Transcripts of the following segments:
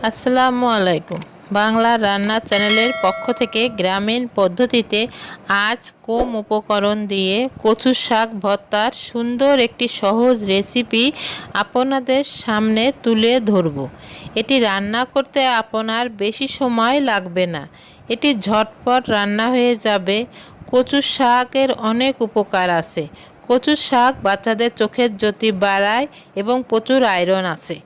আসসালামু আলাইকুম। বাংলা রান্না চ্যানেলের পক্ষ থেকে গ্রামীণ পদ্ধতিতে আজ কম উপকরণ দিয়ে কচু শাক ভর্তার সুন্দর একটি সহজ রেসিপি আপনাদের সামনে তুলে ধরব। এটি রান্না করতে আপনার বেশি সময় লাগবে না, এটি ঝটপট রান্না হয়ে যাবে। কচু শাকের অনেক উপকার আছে। কচু শাক বাচ্চাদের চোখের জ্যোতি বাড়ায় এবং প্রচুর আয়রন আছে।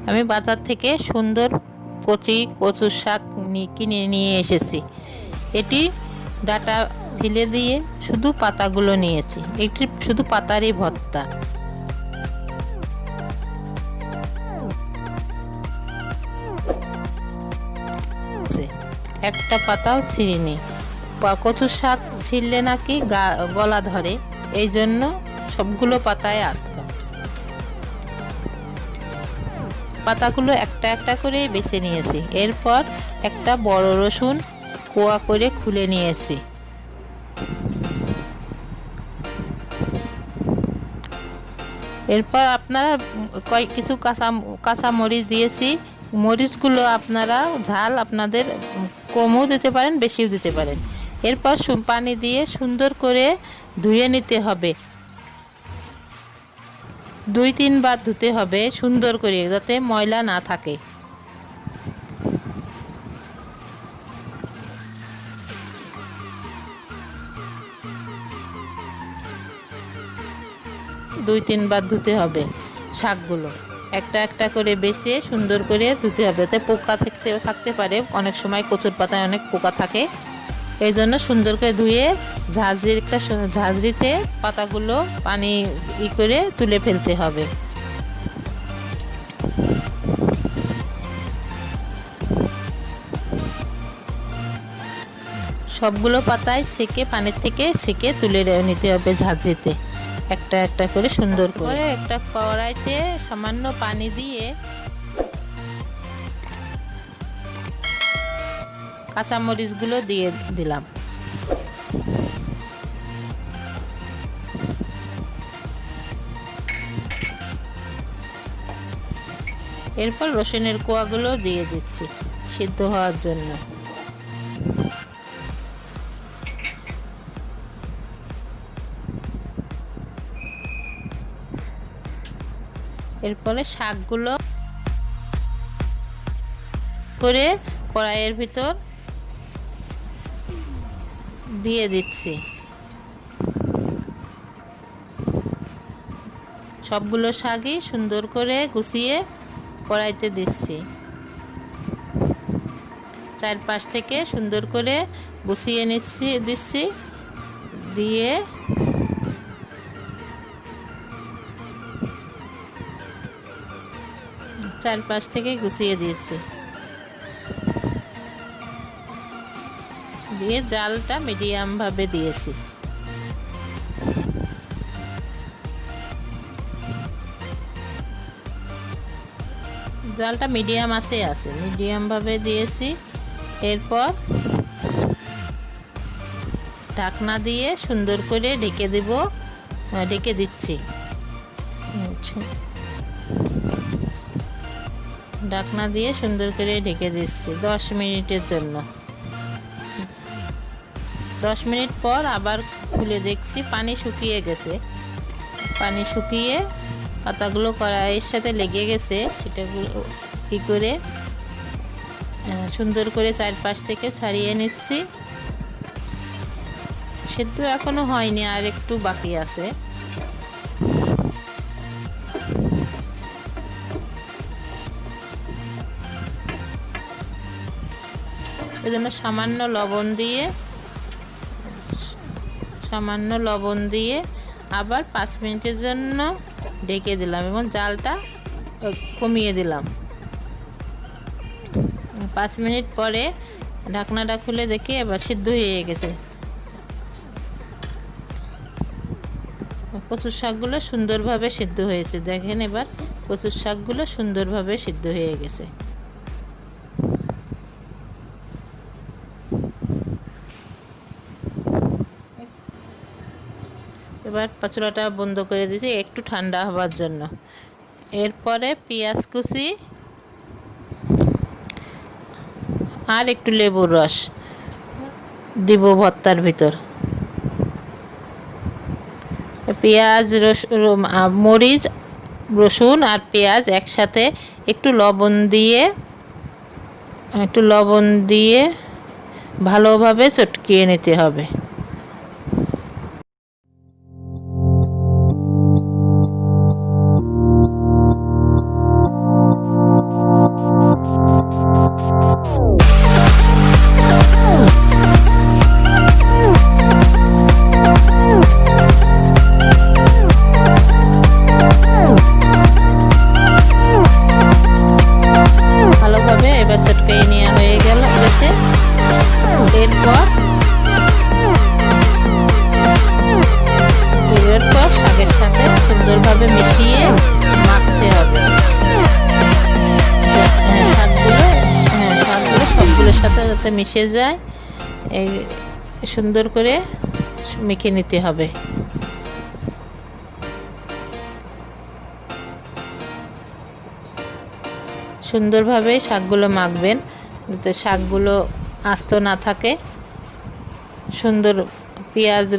আমি বাজার থেকে সুন্দর কচি কচু শাক কিনে নিয়ে এসেছি। এটি ডাটা ফেলে দিয়ে শুধু পাতাগুলো নিয়েছি। এটি শুধু পাতারই ভর্তা। একটা পাতাও ছিঁড়িনি। কচু শাক ছিঁড়লে নাকি গলা ধরে, এই জন্য সবগুলো পাতায় আসতো। পাতাগুলো একটা একটা করে বেছে নিয়েছি। এরপর একটা বড় রসুন কোয়া করে খুলে নিয়েছি। এরপর আপনারা কিছু কাঁচা মরিচ দিয়েছি। মরিচগুলো আপনারা ঝাল আপনাদের কমও দিতে পারেন, বেশিও দিতে পারেন। এরপর পানি দিয়ে সুন্দর করে ধুয়ে নিতে হবে। 2-3 বার ধুতে হবে সুন্দর করে, যাতে ময়লা না থাকে। দুই তিনবার ধুতে হবে। শাকগুলো একটা একটা করে বেছে সুন্দর করে ধুতে হবে, তাতে পোকা থাকতে পারে। অনেক সময় কচুর পাতায় অনেক পোকা থাকে, এই জন্য সুন্দর করে ধুয়ে ঝাঁঝরিতে পাতাগুলো পানি করে তুলে ফেলতে হবে। সবগুলো পাতায় পানির থেকে সেকে তুলে নিতে হবে ঝাঁঝরিতে, একটা একটা করে সুন্দর করে। একটা কড়াইতে সামান্য পানি দিয়ে কাঁচামরিচগুলো দিয়ে দিলাম। এরপর রসুনের কোয়াগুলো দিয়ে দিচ্ছি সিদ্ধ হওয়ার জন্য। এরপরে শাকগুলো করে কড়াইয়ের ভিতর দিয়ে দিচ্ছি। সবগুলো শাকই সুন্দর করে গুছিয়ে কড়াইতে দিচ্ছি। চারপাশ থেকে সুন্দর করে গুছিয়ে দিচ্ছি। দিয়ে চারপাশ থেকে গুছিয়ে দিয়েছি। দিয়ে জালটা মিডিয়াম ভাবে দিয়েছি। জালটা মিডিয়াম আছে মিডিয়াম ভাবে দিয়েছি। এরপর ঢাকনা দিয়ে সুন্দর করে ঢেকে দিচ্ছি। ঢাকনা দিয়ে সুন্দর করে ঢেকে দিচ্ছি 10 মিনিটের জন্য। 10 মিনিট পর আবার খুলে দেখছি পানি শুকিয়ে গেছে। পানি শুকিয়ে পাতাগুলো কড়াইয়ের সাথে লেগে গেছে। এটাগুলো কি করে সুন্দর করে চারপাশ থেকে ছাড়িয়ে নিচ্ছি। সেদ্ধ এখনো হয়নি, আর একটু বাকি আছে। এজন্য সামান্য লবণ দিয়ে আবার 5 মিনিটের জন্য ঢেকে দিলাম এবং জালটা কমিয়ে দিলাম। 5 মিনিট পরে ঢাকনাটা খুলে দেখি এবার সিদ্ধ হয়ে গেছে। কচুর শাকগুলো সুন্দরভাবে সিদ্ধ হয়েছে। দেখেন এবার কচুর শাকগুলো সুন্দরভাবে সিদ্ধ হয়ে গেছে। এবার চুলাটা বন্ধ করে দিয়েছি একটু ঠান্ডা হবার জন্য। এরপরে পেঁয়াজ কুচি আর একটু লেবুর রস দিব ভর্তার ভিতর। পেঁয়াজ মরিচ রসুন আর পেঁয়াজ একসাথে একটু লবণ দিয়ে ভালোভাবে চটকিয়ে নিতে হবে। এবার চটকিয়ে নেওয়া হয়ে গেছে। এরপর শাকের সাথে সুন্দরভাবে মিশিয়ে মাখতে হবে। শাকগুলো সবগুলোর সাথে যাতে মিশে যায় এই সুন্দর করে মেখে নিতে হবে। সুন্দরভাবে শাকগুলো মাখবেন যাতে শাকগুলো আস্ত না থাকে। সুন্দর পেঁয়াজ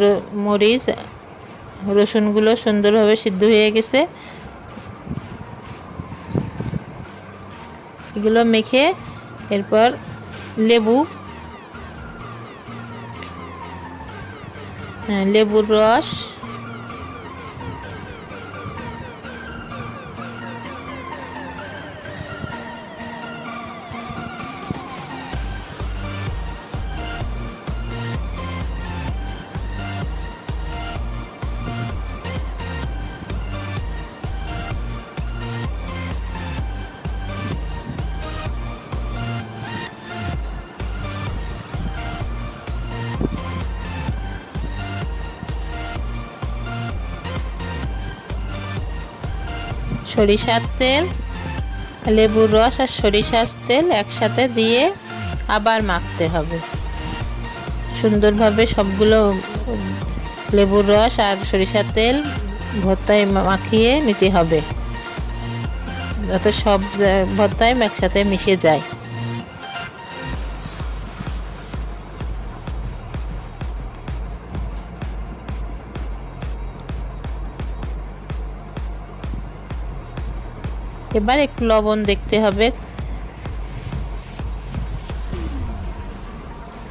মরিচ রসুনগুলো সুন্দরভাবে সিদ্ধ হয়ে গেছে। এগুলো মেখে এরপর লেবুর রস সরিষার তেল লেবুর রস আর সরিষার তেল একসাথে দিয়ে আবার মাখতে হবে। সুন্দরভাবে সবগুলো লেবুর রস আর সরিষার তেল ভর্তায় মাখিয়ে নিতে হবে যাতে সব ভর্তায় একসাথে মিশে যায়। এবার একটু লবণ দেখতে হবে।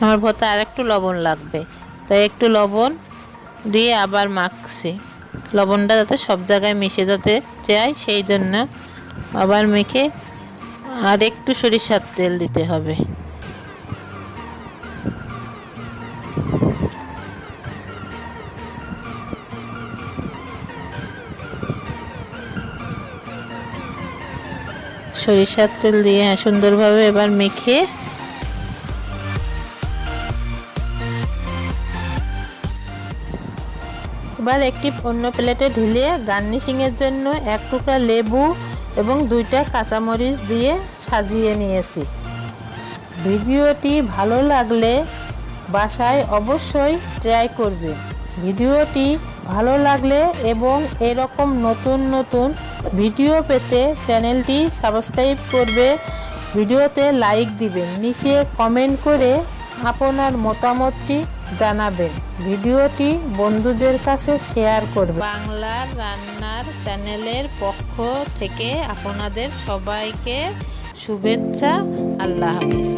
আমার ভর্তা আর একটু লবণ লাগবে, তাই একটু লবণ দিয়ে আবার মাখছি। লবণটা যাতে সব জায়গায় মিশে যেতে চাই সেই জন্য আবার মেখে আর একটু সরিষার তেল দিতে হবে। সরিষার তেল দিয়ে সুন্দরভাবে এবার মেখে এবার একটি অন্য প্লেটে ঢেলে গার্নিশিংয়ের জন্য এক টুকরা লেবু এবং 2টা কাঁচামরিচ দিয়ে সাজিয়ে নিয়েছি। ভিডিওটি ভালো লাগলে বাসায় অবশ্যই ট্রাই করবে। ভিডিওটি ভালো লাগলে এবং এরকম নতুন নতুন ভিডিও পেতে চ্যানেলটি সাবস্ক্রাইব করবে, ভিডিওতে লাইক দিবেন, নিচে কমেন্ট করে আপনার মতামতটি জানাবেন, ভিডিওটি বন্ধুদের কাছে শেয়ার করবেন। বাংলার রান্নার চ্যানেলের পক্ষ থেকে আপনাদের সবাইকে শুভেচ্ছা। আল্লাহ হাফেজ।